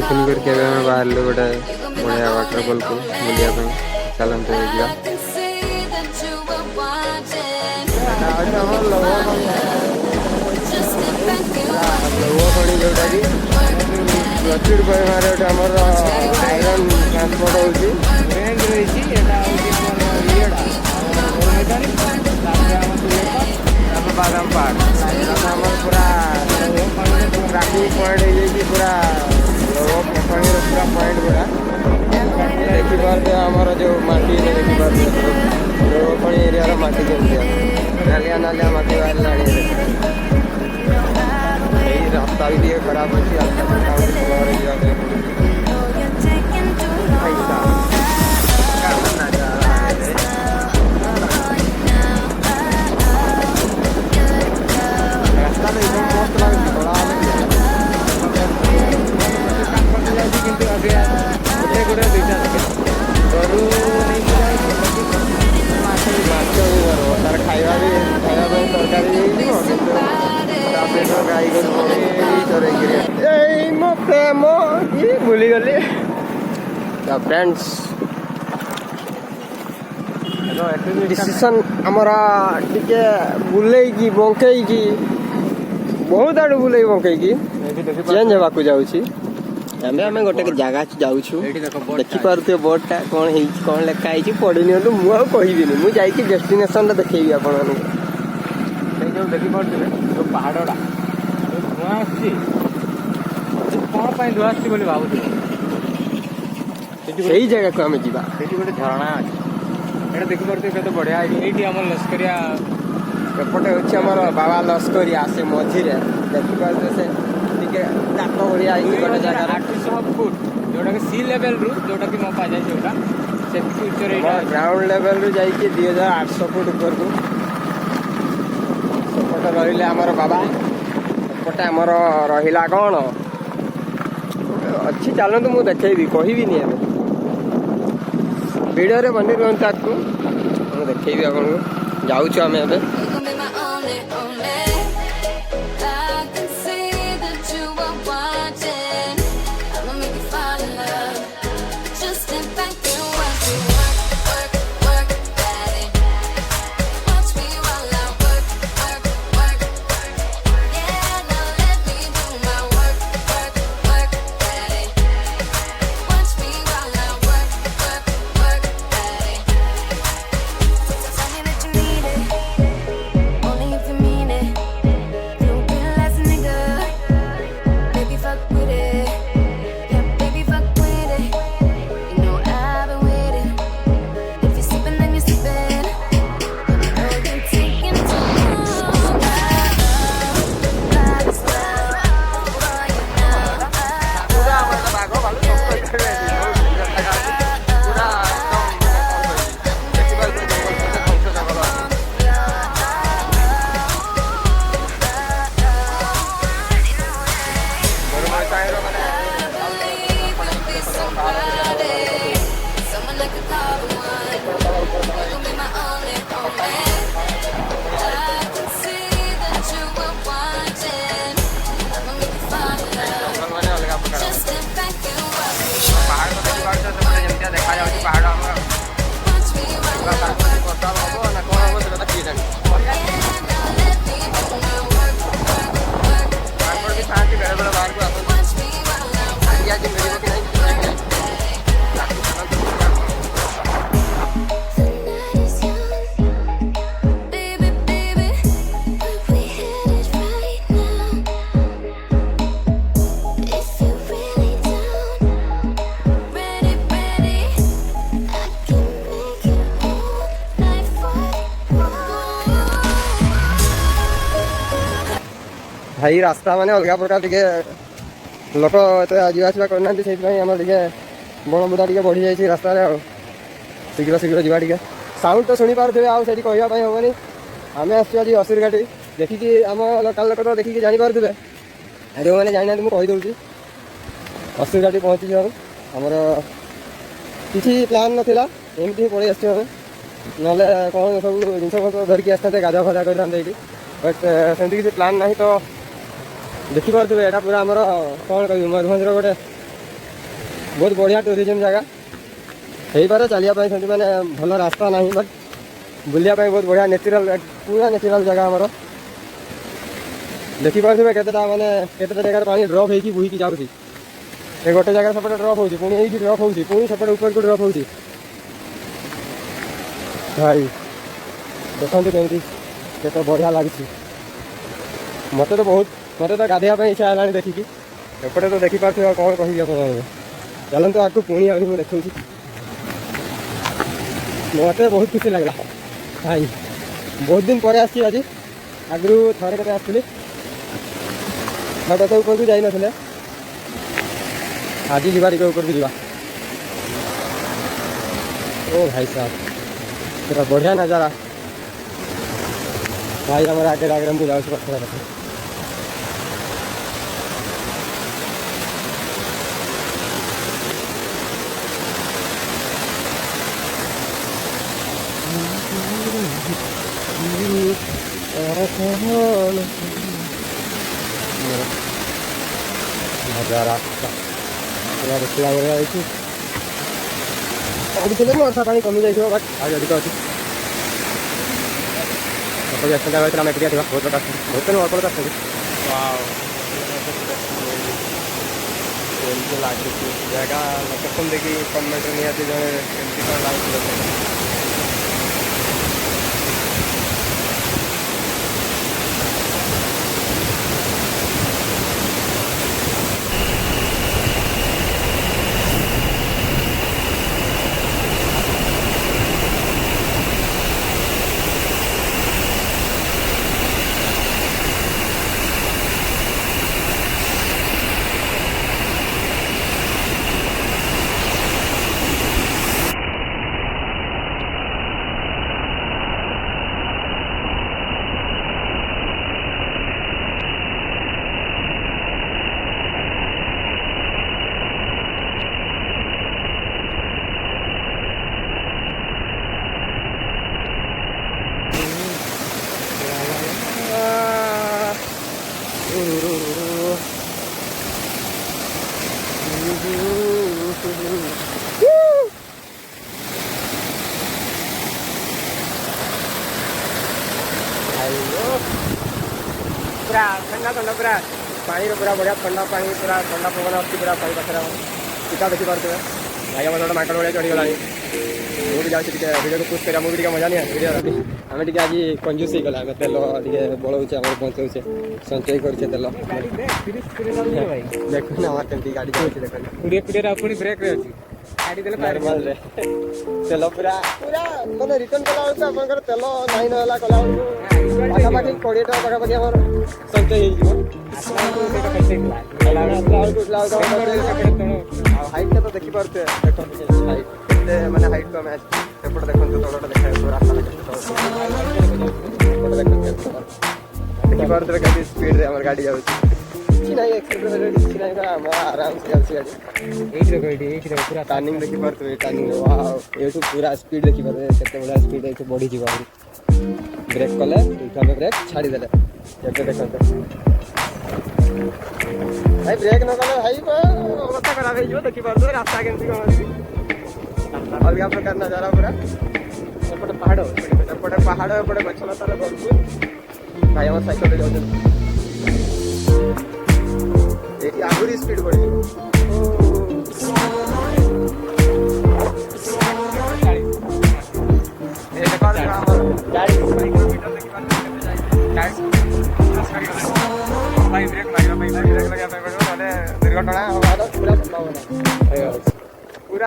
tiffin करके बाहर गोटे बढ़िया वाटरफॉल को बुलाया चलते जा जोटा कि प्रचुर परिमाण आमर आयरन ट्रांसपोर्ट होती बादाम पहाड़ पूरा ट्राकिंग पॉइंट है पूरा पूरा पॉइंट पूरा देखिपारे आमर जो माटी देखिपारे लोहपाणी एरिया माटी केमती नालिया नालिया माटी बाहर रास्ता भी दिए खराब अच्छी भूली गली फ्रेंड्स डिसीजन आमर टिके बुलेकी बंकई बहुत आड़ बुले बंकई चेंज होगा जाऊँगी आम गोटे जगह जाऊँ देखिपे बोर्डटा कौन कौन लिखाई पढ़ी नि मुझे कहबी मुझे डेस्टिनेशन देखी आप देखिपे जो पहाड़ा धुआं कौन धुआं भावुँ से जगह को आम जा गोटे झरणा अच्छे देखिपे केते बढ़िया ये आम लस्करिया एपटे अच्छे आमर बाबा लस्करिया से मझीरे देखिपे से गात भाया गोटे जगह 800 फुट जोटा कि सी लेवल रू जोटा कि मपा जाए जोटा से ग्राउंड लेवल रू जाइए 2800 फुट ऊपर को सेपटे रही आमर बाबा सेपटे आमर रहा कौन अच्छी चलतु मुझे देखी कहबी वीडियो रे बनी रुहत आपको देखी आपको जाऊँ आम ए भाई रास्ता माने अलग प्रकार टे लोक जावा करना से बण बुदा टे बढ़ी जाए रास्ता शीघ्र शीघ्र जावा टे साउंड तो शुणी पारे आठ कहवाई हेनी आम आज असुर घाटी देखिकी आम लोकाल लोक तो देखिए जानीपारे जो मैंने जाना मुझे कहीदे असुर घाटी पहुँची आमर किसी प्लान नाला एमती पड़े आस ना कौन सब जिन धरिकी आसते गाधा फजा करते बट सेमती किसी प्लान ना तो देखिपे यहाँ पूरा आमर कौन कह मयूरभंजर गोटे बहुत बढ़िया टूरिज्म जगह हो पारे चलिया सेमती मैंने भल रास्ता ना बट बुलिया बहुत बढ़िया नेचुरल पूरा नेचुरल जगह आमर देखिपे केतटा माने केतटा जगह पानी ड्रप होगी बोहीकि जाऊँगी ए गोटे जगह सेपटे ड्रप होती पुणी ये ड्रप होती पुणी सेपटे ऊपर को ड्रप होती भाई देखते कमी केत बढ़िया लगी मत तो बहुत मत तो गाधेवाई इच्छा है देखिकी एपटे तो देखिपे कौन कहि चलते आपको पुणी आज मुझे देखा मत बहुत खुशी लगला भाई बहुत दिन पर आज आगु थे के आसती बट ऊपर को जाई ना आज जीवा ऊपर को जीवा ओ भाई साहब पूरा बढ़िया नज़ारा भाई हमारे आगे आगे हम जाऊँ पत्थर रखे नज़ारा पूरा देखला बढ़िया है आगे थे वर्षा पानी कमी जाइए बट आज अधिक अच्छी आम एकिया थी बहुत लोग बहुत अल्प लोग आसती लगे जगह लोकेशन देखिए कमेंट निहाती जड़े केमती कौन लगे पूरा ठंडा ठंडा पूरा पानी पूरा बढ़िया ठंडा पानी पूरा ठंडा पवन आती पूरा पानी पाखे सीता देखी पारे भाई आम गोटे माकड़ भाई चढ़ीगला मुझे जाऊँगी भिडियो को पुश करा मुझे मजा नहीं भिडियो आम टे आज कंजूस हो गला तेल टे बढ़ाऊे आम बचाऊे संचय कर तेल देखो ना कमी गाड़ी चलती देखो ब्रेक नॉर्मल रे तेल पूरा पूरा मैंने रिटर्न कला बेलू आप तेल नाइन नाला कला पाखापाखि 20 टका पाखापाखि आम संचय हाइट तो देखिपे देखते मैंने हाइट को मैच एपटे देखते तौटा देखा रास्ता देखिपे कभी स्पीड आम गाड़ी जाऊँ ना एक्सीलेटर किसी ना आराम से जाऊँगी गाड़ी पूरा टर्निंग देखिपे टर्निंग वाह ये पूरा स्पीड देखिपे केते बड़ा स्पीड है बढ़ी जीवा ब्रेक कले आम ब्रेक छाड़ीदे देखते भाई ब्रेक न कले भाई अवस्था खराब हो देखिपे रास्ता केमती अलग प्रकार नजारा पूरा एपटे पहाड़ एपटे गछलतार भरपूर भाई आम साइकेल जाऊँ ये आगुरी स्पीड बढ़ी दुर्घटना पूरा संभावना